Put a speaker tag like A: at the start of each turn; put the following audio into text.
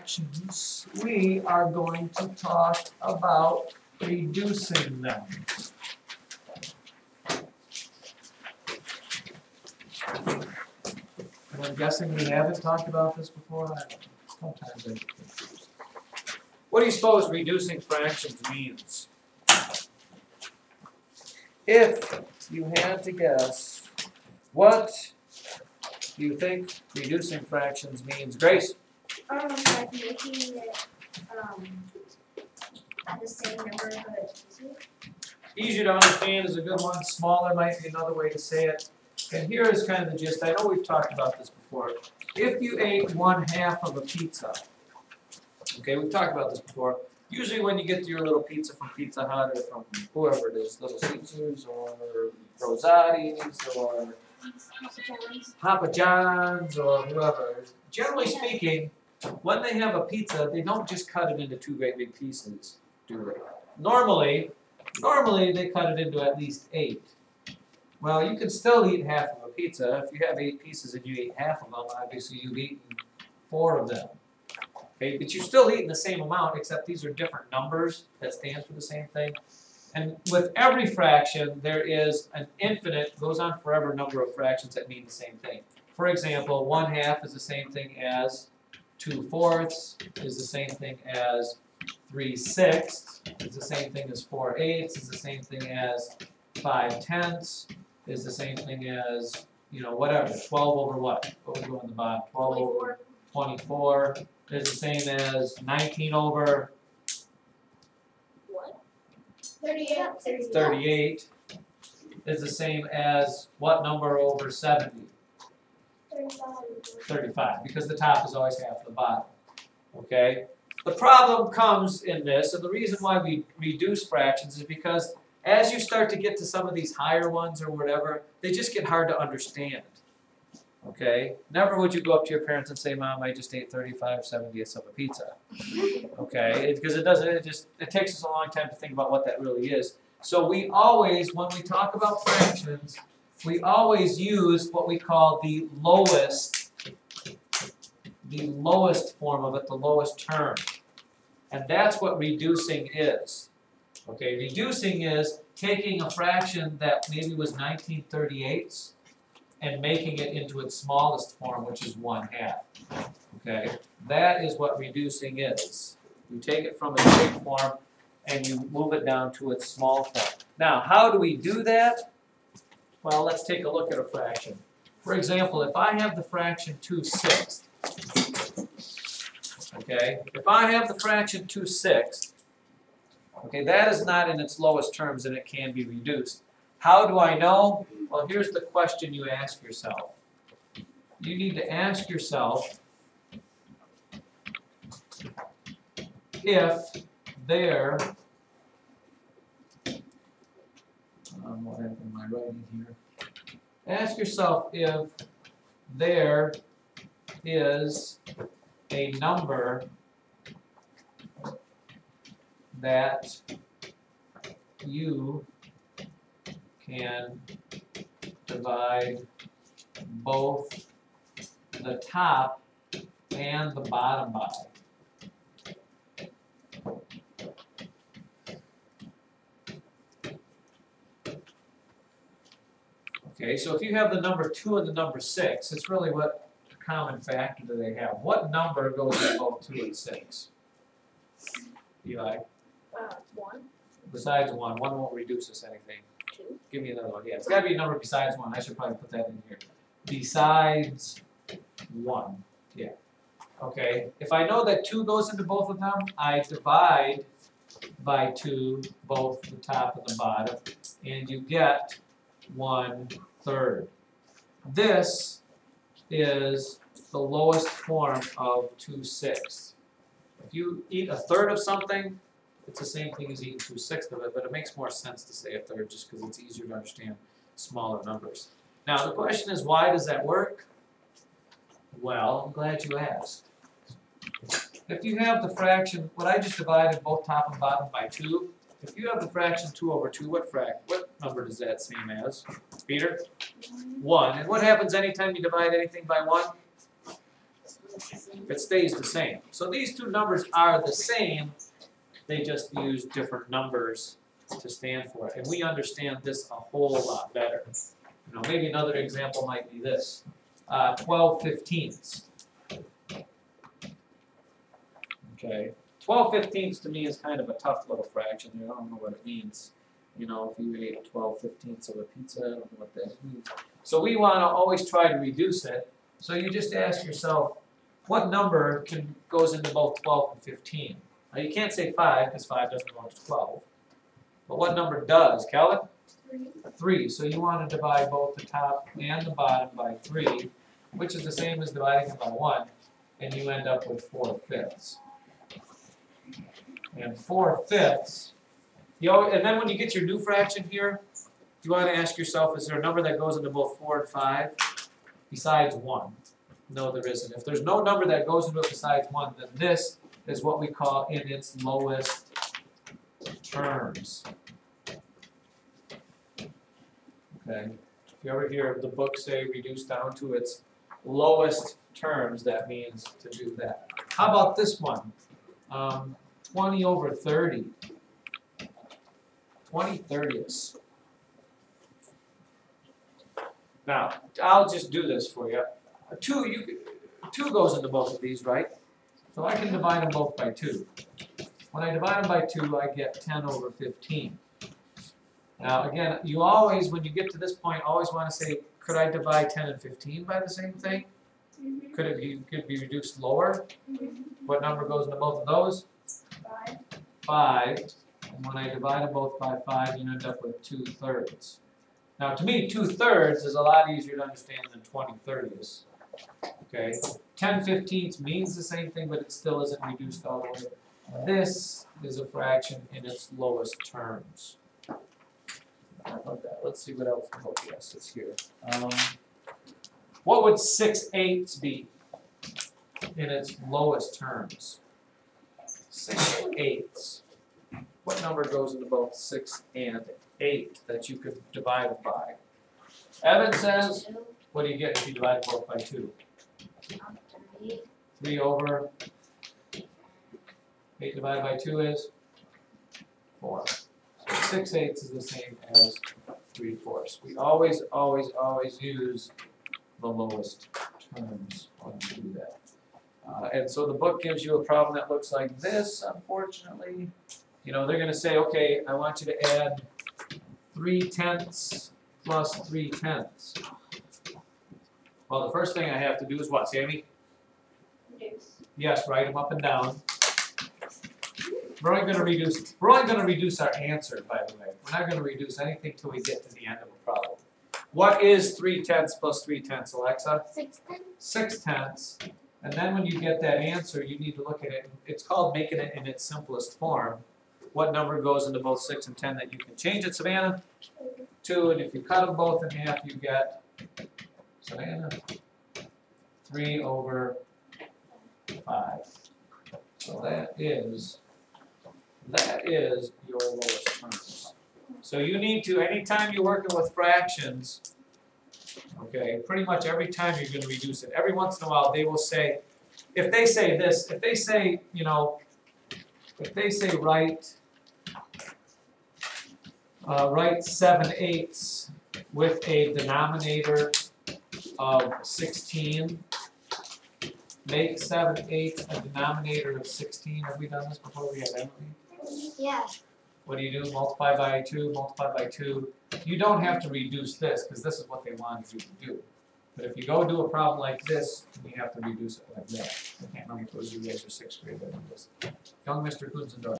A: fractions, we are going to talk about reducing them. And I'm guessing we haven't talked about this before. I don't know. Sometimes I get confused. What do you suppose reducing fractions means? If you had to guess, what do you think reducing fractions means? Grace?
B: Like making it the same number of pieces.
A: Easier to understand is a good one. Smaller might be another way to say it. And here is kind of the gist. I know we've talked about this before. If you ate 1/2 of a pizza, okay, we've talked about this before. Usually when you get your little pizza from Pizza Hut or from whoever it is, Little Caesars or Rosati's or Papa John's or whoever, generally speaking, when they have a pizza, they don't just cut it into 2 great big pieces, do they? Normally they cut it into at least 8. Well, you can still eat 1/2 of a pizza. If you have 8 pieces and you eat 1/2 of them, obviously you've eaten 4 of them. Okay, but you're still eating the same amount, except these are different numbers that stand for the same thing. And with every fraction, there is an infinite, goes on forever number of fractions that mean the same thing. For example, 1/2 is the same thing as 2/4, is the same thing as 3/6, is the same thing as 4/8, is the same thing as 5/10, is the same thing as, you know, whatever, 12 over what? What would go on the bottom? 12 over 24 is the same as 19 over
B: What? 38.
A: 38 is the same as what number over 70? 35, because the top is always half of the bottom. Okay? The problem comes in this, and the reason why we reduce fractions is because as you start to get to some of these higher ones or whatever, they just get hard to understand. Okay? Never would you go up to your parents and say, Mom, I just ate 35/70ths of a pizza. Okay? Because it takes us a long time to think about what that really is. So we always, when we talk about fractions, we always use what we call the lowest form of it, the lowest term. And that's what reducing is. Okay, reducing is taking a fraction that maybe was 19/38 and making it into its smallest form, which is 1/2. Okay, that is what reducing is. You take it from its big form and you move it down to its small form. Now, how do we do that? Well, let's take a look at a fraction. For example, if I have the fraction 2/6, okay, if I have the fraction 2/6, okay, that is not in its lowest terms and it can be reduced. How do I know? Well, here's the question you ask yourself. You need to ask yourself if there, what happened to my writing here? Ask yourself if there is a number that you can divide both the top and the bottom by. Okay, so if you have the number 2 and the number 6, it's really what common factor do they have? What number goes in both 2 and 6? Eli?
B: 1.
A: Besides 1. 1 won't reduce us anything.
B: 2.
A: Give me another one. Yeah, it's got to be a number besides 1. I should probably put that in here. Besides 1. Yeah. Okay. If I know that 2 goes into both of them, I divide by 2 both the top and the bottom, and you get 1/3. This is the lowest form of 2/6. If you eat 1/3 of something, it's the same thing as eating 2/6 of it, but it makes more sense to say 1/3 just because it's easier to understand smaller numbers. Now the question is, why does that work? Well, I'm glad you asked. If you have the fraction, what I just divided both top and bottom by 2, if you have the fraction 2/2, what number does that same as? Peter? 1. And what happens anytime you divide anything by 1? it stays the same. So these two numbers are the same, they just use different numbers to stand for it. And we understand this a whole lot better. You know, maybe another example might be this, 12/15. Okay, 12/15 to me is kind of a tough little fraction here. I don't know what it means. You know, if you ate 12/15 of a pizza, I don't know what that means. So we want to always try to reduce it. So you just ask yourself, what number goes into both 12 and 15? Now you can't say 5 because 5 doesn't belong to 12. But what number does, Kelvin? 3. So you want to divide both the top and the bottom by 3, which is the same as dividing them by 1, and you end up with 4/5. And 4/5, and then when you get your new fraction here, you want to ask yourself, is there a number that goes into both 4 and 5 besides 1? No, there isn't. If there's no number that goes into it besides 1, then this is what we call in its lowest terms. Okay. If you ever hear the book say reduce down to its lowest terms, that means to do that. How about this one? 20/30. 20/30ths. Now, I'll just do this for you. 2 goes into both of these, right? So I can divide them both by 2. When I divide them by 2, I get 10/15. Now, again, you always, when you get to this point, always want to say, could I divide 10 and 15 by the same thing? Could it be reduced lower? What number goes into both of those? 5. And when I divide them both by 5, you end up with 2/3. Now, to me, 2/3 is a lot easier to understand than 20/30ths. Okay, 10/15 means the same thing, but it still isn't reduced all the way. This is a fraction in its lowest terms. How about that? Let's see what else is here. What would 6/8 be in its lowest terms? 6/8. What number goes into both 6 and 8 that you could divide it by? Evan says, what do you get if you divide both by 2? 3 over 8 divided by 2 is 4. So 6/8 is the same as 3/4. We always use the lowest terms when we do that. And so the book gives you a problem that looks like this, unfortunately. You know, they're going to say, okay, I want you to add 3/10 plus 3/10. Well, the first thing I have to do is what, Sammy? Yes, write them up and down. We're only going to reduce our answer, by the way. We're not going to reduce anything till we get to the end of a problem. What is 3/10 plus 3/10, Alexa?
B: 6/10.
A: 6/10. And then when you get that answer, you need to look at it. It's called making it in its simplest form. What number goes into both 6 and 10 that you can change it, Savannah? 2, and if you cut them both in half, you get, Savannah, 3/5. So that is your lowest terms. So you need to, anytime you're working with fractions, okay, pretty much every time you're going to reduce it. Every once in a while they will say, if they say this, if they say, you know, if they say write 7/8 with a denominator of 16, make 7/8 a denominator of 16. Have we done this before? We have, haven't we?
B: Yeah.
A: What do? Multiply by 2, multiply by 2. You don't have to reduce this because this is what they wanted you to do. But if you go do a problem like this, you have to reduce it like that. I can't remember if it was you guys or 6th grade that did this. Young Mr. Kunzendorf.